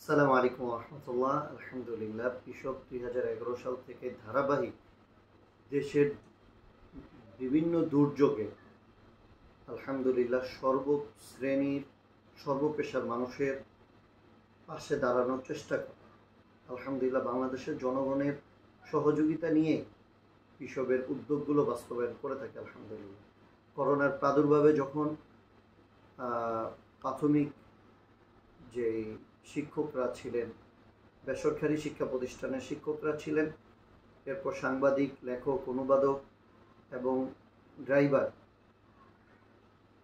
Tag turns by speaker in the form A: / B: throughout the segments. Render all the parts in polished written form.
A: আসসালামু আলাইকুম রহমতুল্লাহ। আলহামদুলিল্লাহ, কৃষক 2011 সাল থেকে ধারাবাহিক দেশের বিভিন্ন দুর্যোগে আলহামদুলিল্লাহ সর্বশ্রেণীর সর্বপেশার মানুষের পাশে দাঁড়ানোর চেষ্টা করে। আলহামদুলিল্লাহ বাংলাদেশের জনগণের সহযোগিতা নিয়ে কৃষকের উদ্যোগগুলো বাস্তবায়ন করে থাকে। আলহামদুলিল্লাহ করোনার প্রাদুর্ভাবে যখন প্রাথমিক যে শিক্ষকরা ছিলেন, বেসরকারি শিক্ষা প্রতিষ্ঠানের শিক্ষকরা ছিলেন, এরপর সাংবাদিক, লেখক, অনুবাদক এবং ড্রাইভার,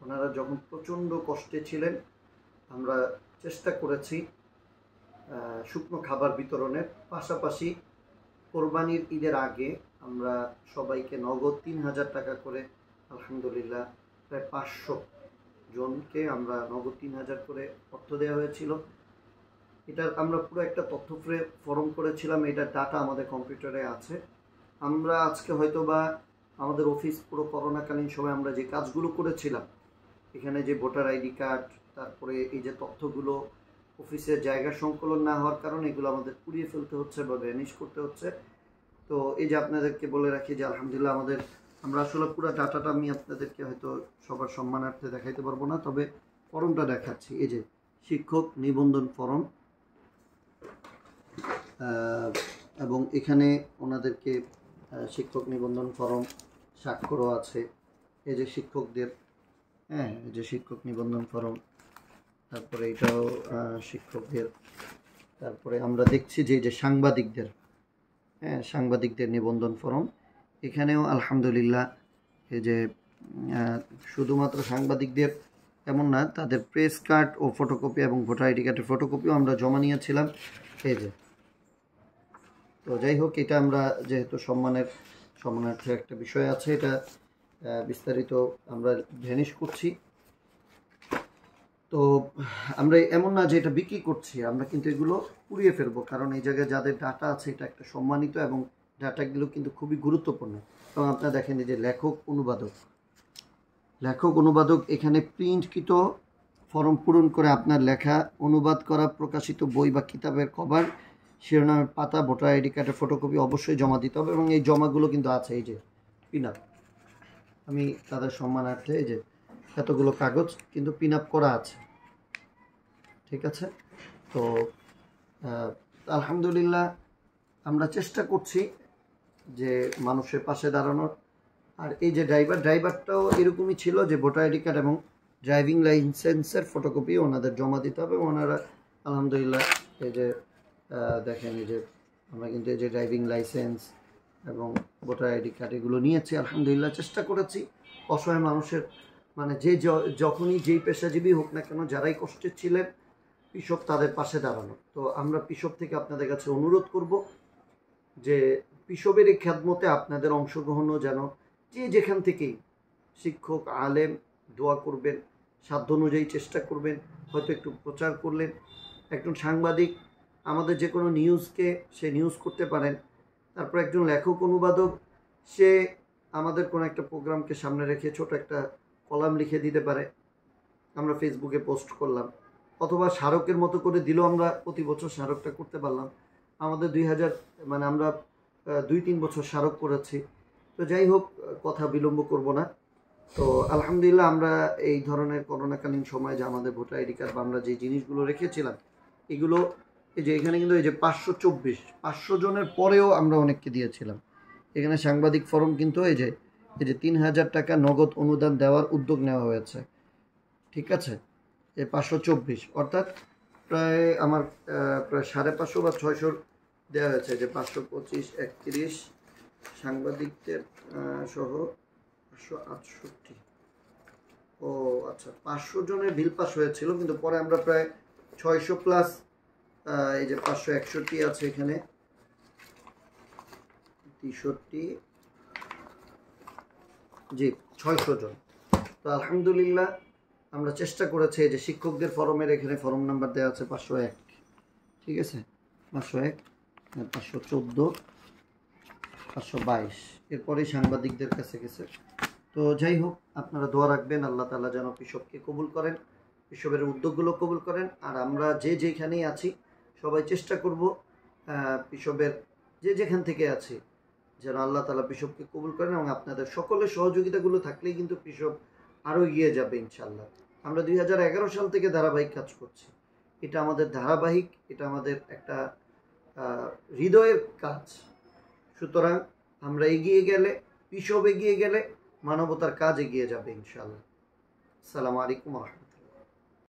A: ওনারা যখন প্রচণ্ড কষ্টে ছিলেন, আমরা চেষ্টা করেছি শুকনো খাবার বিতরণের পাশাপাশি কোরবানির ঈদের আগে আমরা সবাইকে নগদ 3000 টাকা করে, আলহামদুলিল্লাহ প্রায় 500 জনকে আমরা নগদ 3000 করে অর্থ দেওয়া হয়েছিল। এটার আমরা পুরো একটা তথ্য ফরম করেছিলাম, এটার ডাটা আমাদের কম্পিউটারে আছে। আমরা আজকে হয়তো বা আমাদের অফিস পুরো করোনাকালীন সময় আমরা যে কাজগুলো করেছিলাম, এখানে যে ভোটার আইডি কার্ড, তারপরে এই যে তথ্যগুলো অফিসের জায়গা সংকলন না হওয়ার কারণে এগুলো আমাদের পুড়িয়ে ফেলতে হচ্ছে বা ভ্যানিশ করতে হচ্ছে। তো এই যে আপনাদেরকে বলে রাখি যে আলহামদুলিল্লাহ আমরা আসলে পুরো ডাটাটা আমি আপনাদেরকে হয়তো সবার সম্মানার্থে দেখাইতে পারবো না, তবে ফর্মটা দেখাচ্ছি। এই যে শিক্ষক নিবন্ধন ফর্ম, এবং এখানে ওনাদেরকে শিক্ষক নিবন্ধন ফর্ম স্বাক্ষরও আছে। এই যে শিক্ষকদের, এই যে শিক্ষক নিবন্ধন ফর্ম, তারপরে এটাও শিক্ষকদের। তারপরে আমরা দেখছি যে এই যে সাংবাদিকদের, সাংবাদিকদের নিবন্ধন ফর্ম, এখানেও আলহামদুলিল্লাহ এই যে শুধুমাত্র সাংবাদিকদের এমন না, তাদের প্রেস কার্ড ও ফটোকপি এবং ভোটার আইডি কার্ডের ফটোকপিও আমরা জমা নিয়েছিলাম। এই যে, তো যাই হোক, এটা আমরা যেহেতু সম্মানার্থে একটা বিষয় আছে, এটা বিস্তারিত আমরা ভ্যানিশ করছি। তো আমরা এমন না যে এটা বিক্রি করছি, আমরা কিন্তু এগুলো পুড়িয়ে ফেলবো, কারণ এই জায়গায় যাদের ডাটা আছে এটা একটা সম্মানিত এবং ডাটাগুলো কিন্তু খুবই গুরুত্বপূর্ণ। এবং আপনারা দেখেন এই যে লেখক অনুবাদক এখানে প্রিন্টকৃত ফর্ম পূরণ করে আপনার লেখা অনুবাদ করা প্রকাশিত বই বা কিতাবের কভার, শিরোনামের পাতা, ভোটার আইডি কার্ডের ফটোকপি অবশ্যই জমা দিতে হবে। এবং এই জমাগুলো কিন্তু আছে, এই যে পিন আপ, আমি তাদের সম্মানার্থে এই যে এতগুলো কাগজ কিন্তু পিন আপ করা আছে, ঠিক আছে। তো আলহামদুলিল্লাহ আমরা চেষ্টা করছি যে মানুষের পাশে দাঁড়ানোর। আর এই যে ড্রাইভারটাও এরকমই ছিল যে ভোটার আইডি কার্ড এবং ড্রাইভিং লাইসেন্সের ফটোকপি ওনাদের জমা দিতে হবে। ওনারা আলহামদুলিল্লাহ এই যে দেখেন, এই যে আমরা কিন্তু এই যে ড্রাইভিং লাইসেন্স এবং ভোটার আইডি কার্ড এগুলো নিয়েছি। আলহামদুলিল্লাহ চেষ্টা করেছি অসহায় মানুষের, মানে যখনই যেই পেশাজীবী হোক না কেন, যারাই কষ্টে ছিলেন কৃষক, তাদের পাশে দাঁড়ানো। তো আমরা কৃষক থেকে আপনাদের কাছে অনুরোধ করব যে কৃষকের এই খেদমতে আপনাদের অংশগ্রহণও যেন যে যেখান থেকেই, শিক্ষক, আলেম, দোয়া করবেন, সাধ্য অনুযায়ী চেষ্টা করবেন, হয়তো একটু প্রচার করলেন। একজন সাংবাদিক আমাদের যে কোনো নিউজকে সে নিউজ করতে পারেন। তারপর একজন লেখক অনুবাদক, সে আমাদের কোনো একটা প্রোগ্রামকে সামনে রেখে ছোট একটা কলাম লিখে দিতে পারে, আমরা ফেসবুকে পোস্ট করলাম, অথবা স্মারকের মতো করে দিলেও আমরা প্রতি বছর স্মারকটা করতে পারলাম। আমাদের 2000 মানে আমরা 2-3 বছর স্মারক করেছি। তো যাই হোক, কথা বিলম্ব করব না। তো আলহামদুলিল্লাহ আমরা এই ধরনের করোনাকালীন সময়ে যে আমাদের ভোটার আইডি কার্ড বা আমরা যে জিনিসগুলো রেখেছিলাম, এগুলো এই যে এখানে কিন্তু এই যে 500 জনের পরেও আমরা অনেককে দিয়েছিলাম। এখানে সাংবাদিক ফর্ম কিন্তু এই যে 3000 টাকা নগদ অনুদান দেওয়ার উদ্যোগ নেওয়া হয়েছে, ঠিক আছে। এই 524 অর্থাৎ প্রায় আমার প্রায় 550 বা 600 দেওয়া হয়েছে। যে 525, 31 সাংবাদিকদের সহ 568। ও আচ্ছা, 500 জনের বিল পাস হয়েছিল, কিন্তু পরে আমরা প্রায় 600 প্লাস, এই যে 561 আছে এখানে, 63, জি 600 জন। তো আলহামদুলিল্লাহ আমরা চেষ্টা করেছি। যে শিক্ষকদের ফরমের এখানে ফর্ম নাম্বার দেওয়া আছে 501, ঠিক আছে, 501, 514, 522, এরপরেই সাংবাদিকদের কাছে গেছে। তো যাই হোক, আপনারা দোয়া রাখবেন, আল্লাহ তাআলা যেন কৃষককে কবুল করেন, কৃষকের উদ্যোগগুলো কবুল করেন। আর আমরা যেখানেই আছি সবাই চেষ্টা করব পিশবের যে যেখান থেকে আছে যেন আল্লাহ তাআলা পিশবকে কবুল করেন, এবং আপনাদের সকলের সহযোগিতাগুলো থাকলেই কিন্তু পিশব আরও এগিয়ে যাবে ইনশাল্লাহ। আমরা 2011 সাল থেকে ধারাবাহিক কাজ করছি। এটা আমাদের ধারাবাহিক, এটা আমাদের একটা হৃদয়ের কাজ। সুতরাং আমরা এগিয়ে গেলে, পিশব এগিয়ে গেলে মানবতার কাজ এগিয়ে যাবে ইনশাল্লাহ। আসসালামু আলাইকুম।